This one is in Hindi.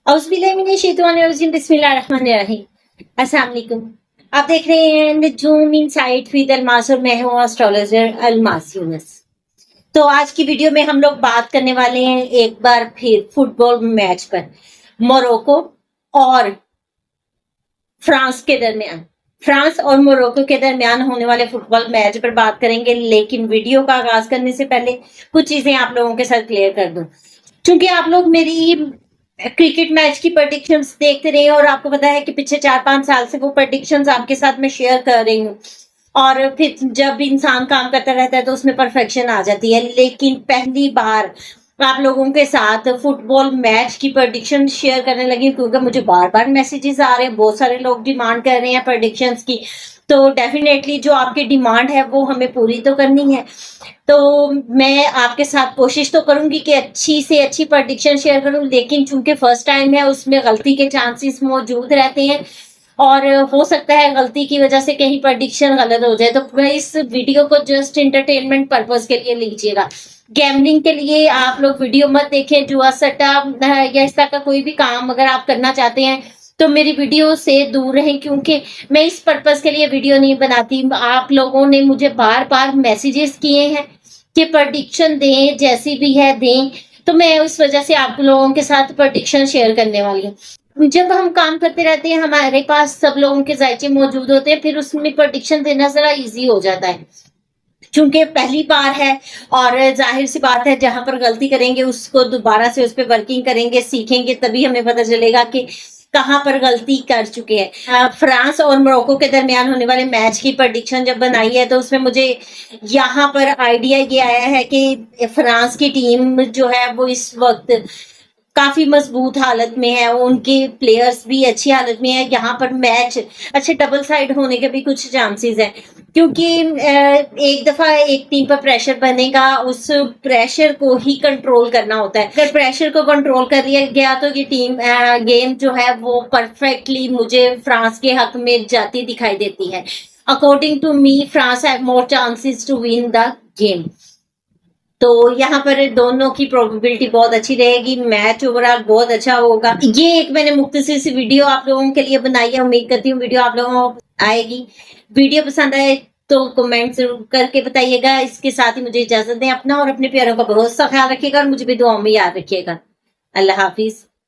औज़ुबिल्लाहिमिनश्शैतानिर्रजीम बिस्मिल्लाहिर्रहमानिर्रहीम। अस्सलाम वालेकुम। आप देख रहे हैं नजूम इनसाइट विद अलमास और मैं हूँ एस्ट्रोलॉजर अलमास यूनुस। तो आज की वीडियो में हम लोग बात करने वाले हैं एक बार फिर फुटबॉल मैच पर, मोरक्को और फ्रांस के दरमियान। फ्रांस और मोरक्को के दरमियान होने वाले फुटबॉल मैच पर बात करेंगे, लेकिन वीडियो का आगाज करने से पहले कुछ चीजें आप लोगों के साथ क्लियर कर दूं। क्योंकि आप लोग मेरी क्रिकेट मैच की प्रेडिक्शंस देखते रहे और आपको पता है कि पिछले 4-5 साल से वो प्रेडिक्शंस आपके साथ मैं शेयर कर रही हूँ, और फिर जब इंसान काम करता रहता है तो उसमें परफेक्शन आ जाती है। लेकिन पहली बार आप लोगों के साथ फुटबॉल मैच की प्रेडिक्शन शेयर करने लगी, क्योंकि मुझे बार बार मैसेजेस आ रहे हैं, बहुत सारे लोग डिमांड कर रहे हैं प्रेडिक्शंस की। तो डेफिनेटली जो आपकी डिमांड है वो हमें पूरी तो करनी है। तो मैं आपके साथ कोशिश तो करूंगी कि अच्छी से अच्छी प्रेडिक्शन शेयर करूं, लेकिन चूंकि फर्स्ट टाइम है उसमें गलती के चांसेस मौजूद रहते हैं और हो सकता है गलती की वजह से कहीं प्रेडिक्शन गलत हो जाए। तो मैं इस वीडियो को जस्ट एंटरटेनमेंट पर्पस के लिए लीजिएगा। गैमलिंग के लिए आप लोग वीडियो मत देखें। जुआ सट्टा या इस तरह का कोई भी काम अगर आप करना चाहते हैं तो मेरी वीडियो से दूर रहें, क्योंकि मैं इस पर्पस के लिए वीडियो नहीं बनाती। आप लोगों ने मुझे बार बार मैसेजेस किए हैं कि प्रेडिक्शन दें, जैसी भी है दें, तो मैं उस वजह से आप लोगों के साथ प्रेडिक्शन शेयर करने वाली हूँ। जब हम काम करते रहते हैं हमारे पास सब लोगों के जायचे मौजूद होते हैं, फिर उसमें प्रेडिक्शन देना जरा इजी हो जाता है, क्योंकि पहली बार है। और जाहिर सी बात है, जहां पर गलती करेंगे उसको दोबारा से उस पर वर्किंग करेंगे, सीखेंगे, तभी हमें पता चलेगा कि कहां पर गलती कर चुके हैं। फ्रांस और मोरक्को के दरमियान होने वाले मैच की प्रेडिक्शन जब बनाई है तो उसमें मुझे यहाँ पर आइडिया ये आया है कि फ्रांस की टीम जो है वो इस वक्त काफी मजबूत हालत में है, उनके प्लेयर्स भी अच्छी हालत में है। यहाँ पर मैच अच्छे डबल साइड होने के भी कुछ चांसेस हैं, क्योंकि एक दफा एक टीम पर प्रेशर बनेगा, उस प्रेशर को ही कंट्रोल करना होता है। अगर प्रेशर को कंट्रोल कर लिया गया तो ये टीम गेम जो है वो परफेक्टली मुझे फ्रांस के हक में जाती दिखाई देती है। According to me France have more chances to win the game. तो यहाँ पर दोनों की प्रोबेबिलिटी बहुत अच्छी रहेगी, मैच ओवरऑल बहुत अच्छा होगा। ये एक मैंने मुख्तसर सी वीडियो आप लोगों के लिए बनाई है, उम्मीद करती हूँ वीडियो आप लोगों को आएगी। वीडियो पसंद आए तो कमेंट जरूर करके बताइएगा। इसके साथ ही मुझे इजाजत दें। अपना और अपने प्यारों का बहुत सा ख्याल रखिएगा और मुझे भी दुआओं में याद रखिएगा। अल्लाह हाफिज।